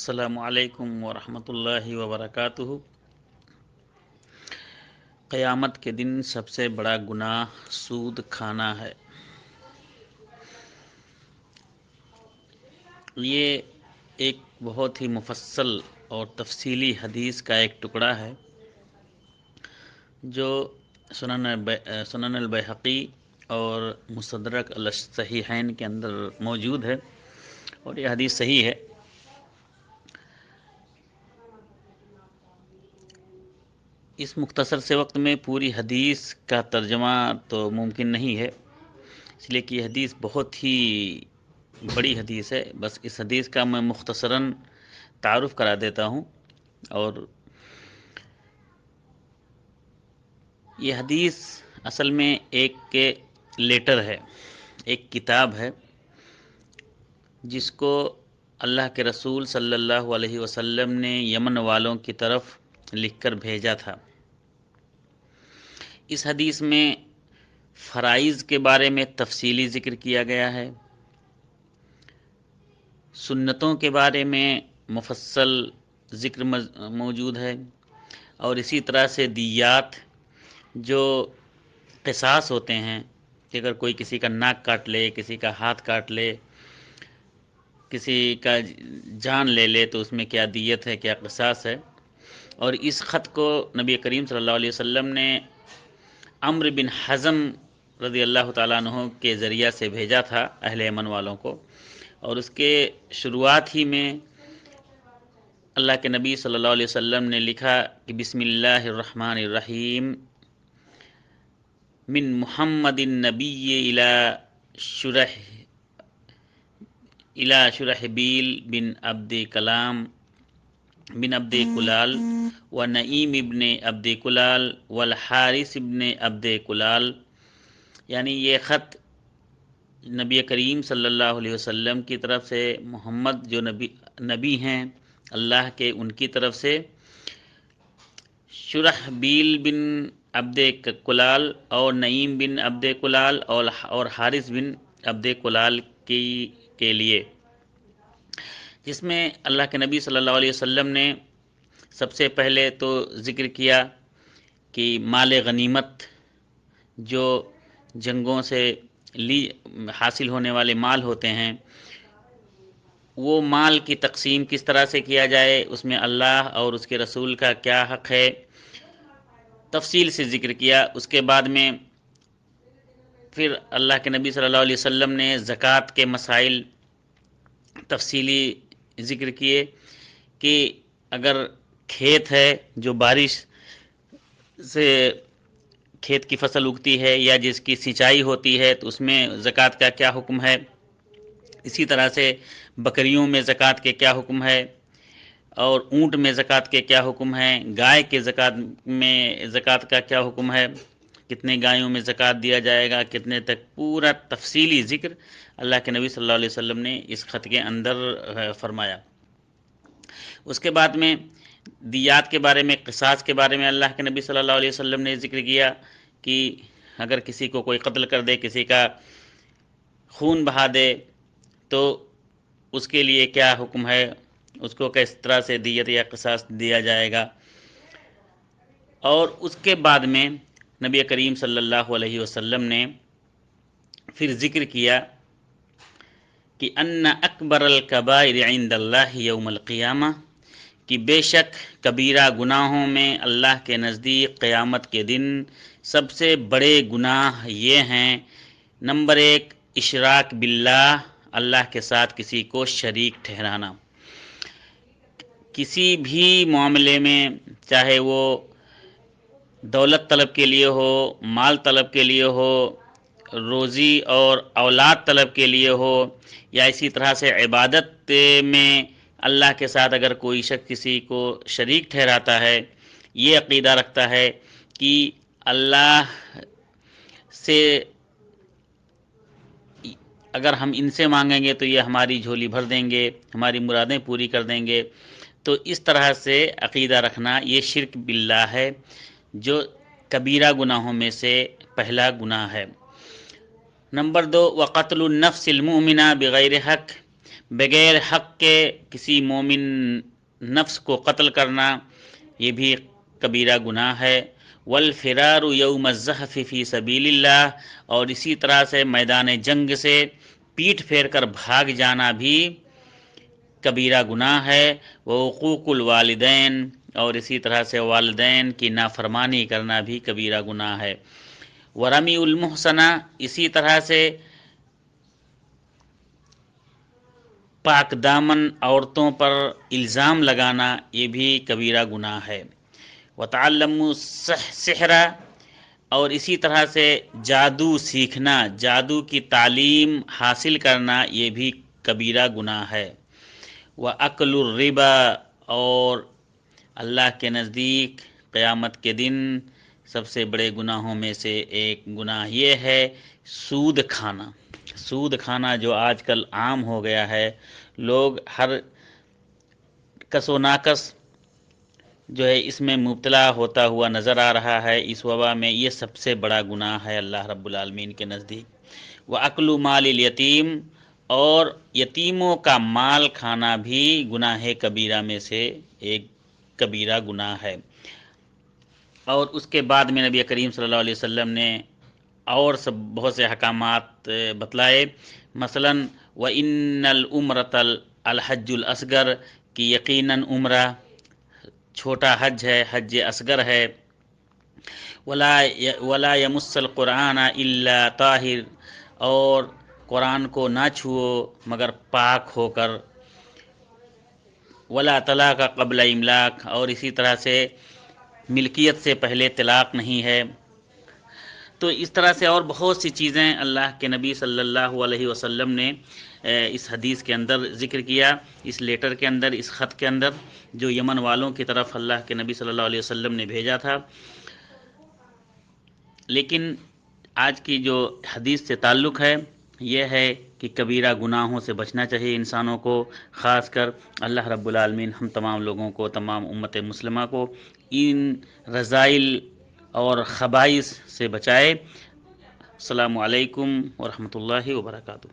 السلام علیکم ورحمۃ اللہ وبرکاتہ۔ قیامت کے دن سب سے بڑا گناہ سود کھانا ہے۔ یہ ایک بہت ہی مفصل اور تفصیلی حدیث کا ایک ٹکڑا ہے جو سنن البیہقی اور مستدرک الصحیحین کے اندر موجود ہے، اور یہ حدیث صحیح ہے۔ اس مختصر سے وقت میں پوری حدیث کا ترجمہ تو ممکن نہیں ہے، اس لیے کہ یہ حدیث بہت ہی بڑی حدیث ہے۔ بس اس حدیث کا میں مختصراً تعارف کرا دیتا ہوں۔ اور یہ حدیث اصل میں ایک لیٹر ہے، ایک کتاب ہے جس کو اللہ کے رسول صلی اللہ علیہ وسلم نے یمن والوں کی طرف لکھ کر بھیجا تھا۔ اس حدیث میں فرائض کے بارے میں تفصیلی ذکر کیا گیا ہے، سنتوں کے بارے میں مفصل ذکر موجود ہے، اور اسی طرح سے دیات جو قصاص ہوتے ہیں کہ اگر کوئی کسی کا ناک کاٹ لے، کسی کا ہاتھ کاٹ لے، کسی کا جان لے لے تو اس میں کیا دیت ہے، کیا قصاص ہے۔ اور اس خط کو نبی کریم صلی اللہ علیہ وسلم نے عمرو بن حزم رضی اللہ تعالیٰ عنہ کے ذریعہ سے بھیجا تھا اہل یمن والوں کو، اور اس کے شروعات ہی میں اللہ کے نبی صلی اللہ علیہ وسلم نے لکھا کہ بسم اللہ الرحمن الرحیم من محمد النبی الى شرحبیل بن عبد کلام بن عبد کلال و نعیم ابن عبد کلال والحارث ابن عبد کلال، یعنی یہ خط نبی کریم صلی اللہ علیہ وسلم کی طرف سے محمد جو نبی ہیں اللہ کے، ان کی طرف سے شرحبیل بن عبد کلال اور نعیم بن عبد کلال اور حارث بن عبد کلال کے لیے، جس میں اللہ کے نبی صلی اللہ علیہ وسلم نے سب سے پہلے تو ذکر کیا کہ مال غنیمت جو جنگوں سے حاصل ہونے والے مال ہوتے ہیں، وہ مال کی تقسیم کس طرح سے کیا جائے، اس میں اللہ اور اس کے رسول کا کیا حق ہے، تفصیل سے ذکر کیا۔ اس کے بعد میں پھر اللہ کے نبی صلی اللہ علیہ وسلم نے زکوٰۃ کے مسائل تفصیلی ذکر کیے کہ اگر کھیت ہے جو بارش سے کھیت کی فصل اگتی ہے یا جس کی سینچائی ہوتی ہے تو اس میں زکوٰۃ کا کیا حکم ہے، اسی طرح سے بکریوں میں زکوٰۃ کے کیا حکم ہے، اور اونٹ میں زکوٰۃ کے کیا حکم ہے، گائے کے زکوٰۃ کا کیا حکم ہے، کتنے گایوں میں زکوٰۃ دیا جائے گا، کتنے تک، پورا تفصیلی ذکر اللہ کے نبی صلی اللہ علیہ وسلم نے اس خط کے اندر فرمایا۔ اس کے بعد میں دیات کے بارے میں، قصاص کے بارے میں اللہ کے نبی صلی اللہ علیہ وسلم نے ذکر کیا کہ اگر کسی کو کوئی قتل کر دے، کسی کا خون بہا دے تو اس کے لیے کیا حکم ہے، اس کو کس طرح سے دیت یا قصاص دیا جائے گا۔ اور اس کے بعد میں نبی کریم صلی اللہ علیہ وسلم نے پھر ذکر کیا کہ ان اکبر الکبائر عند اللہ یوم القیامہ، کہ بے شک کبیرہ گناہوں میں اللہ کے نزدیک قیامت کے دن سب سے بڑے گناہ یہ ہیں: نمبر 1، اشراک باللہ، اللہ کے ساتھ کسی کو شریک ٹھہرانا۔ کسی بھی معاملے میں، چاہے وہ دولت طلب کے لیے ہو، مال طلب کے لیے ہو، روزی اور اولاد طلب کے لیے ہو، یا اسی طرح سے عبادت میں اللہ کے ساتھ اگر کوئی شخص کسی کو شریک ٹھہراتا ہے، یہ عقیدہ رکھتا ہے کہ اللہ سے اگر ہم ان سے مانگیں گے تو یہ ہماری جھولی بھر دیں گے، ہماری مرادیں پوری کر دیں گے، تو اس طرح سے عقیدہ رکھنا یہ شرک باللہ ہے، جو کبیرہ گناہوں میں سے پہلا گناہ ہے۔ نمبر 2، وقتل النفس المؤمنہ بغیر حق، بغیر حق کے کسی مومن نفس کو قتل کرنا یہ بھی کبیرہ گناہ ہے۔ والفرار یوم الزحف فی سبیل اللہ، اور اسی طرح سے میدان جنگ سے پیٹھ پھیر کر بھاگ جانا بھی کبیرہ گناہ ہے۔ وحقوق الوالدین، اور اسی طرح سے والدین کی نافرمانی کرنا بھی کبیرہ گناہ ہے۔ ورمی المحسنہ، اسی طرح سے پاک دامن عورتوں پر الزام لگانا یہ بھی کبیرہ گناہ ہے۔ وتعلموا السحر، اور اسی طرح سے جادو سیکھنا، جادو کی تعلیم حاصل کرنا یہ بھی کبیرہ گناہ ہے۔ وَأَكْلُ الرِّبَا، اور اللہ کے نزدیک قیامت کے دن سب سے بڑے گناہوں میں سے ایک گناہ یہ ہے سود کھانا۔ سود کھانا جو آج کل عام ہو گیا ہے، لوگ ہر کس و ناکس جو ہے اس میں مبتلا ہوتا ہوا نظر آ رہا ہے اس وبا میں۔ یہ سب سے بڑا گناہ ہے اللہ رب العالمین کے نزدیک۔ وَأَكْلُ مَالِ الْيَتِيمِ، اور یتیموں کا مال کھانا بھی گناہ کبیرہ میں سے ایک کبیرہ گناہ ہے۔ اور اس کے بعد میں نبی کریم صلی اللہ علیہ وسلم نے اور سب بہت سے احکامات بتلائے، مثلا وَإِنَّ الْعُمْرَةَ الْحَجُّ الْأَصْغَرُ، کہ یقیناً عمرہ چھوٹا حج ہے، حج اصغر ہے۔ وَلَا يَمُسَّ الْقُرْآنَ إِلَّا طَاهِرٌ، اور قرآن کو نہ چھوؤ مگر پاک ہو کر۔ وَلَا طَلَاقَ قَبْلَ إِمْلَاقٍ، اور اسی طرح سے ملکیت سے پہلے طلاق نہیں ہے۔ تو اس طرح سے اور بہت سی چیزیں اللہ کے نبی صلی اللہ علیہ وسلم نے اس حدیث کے اندر ذکر کیا، اس لیٹر کے اندر، اس خط کے اندر جو یمن والوں کی طرف اللہ کے نبی صلی اللہ علیہ وسلم نے بھیجا تھا۔ لیکن آج کی جو حدیث سے تعلق ہے یہ ہے کہ کبیرہ گناہوں سے بچنا چاہیے انسانوں کو، خاص کر اللہ رب العالمین ہم تمام لوگوں کو، تمام امت مسلمہ کو ان رذائل اور خبائث سے بچائے۔ السلام علیکم ورحمۃ اللہ وبرکاتہ۔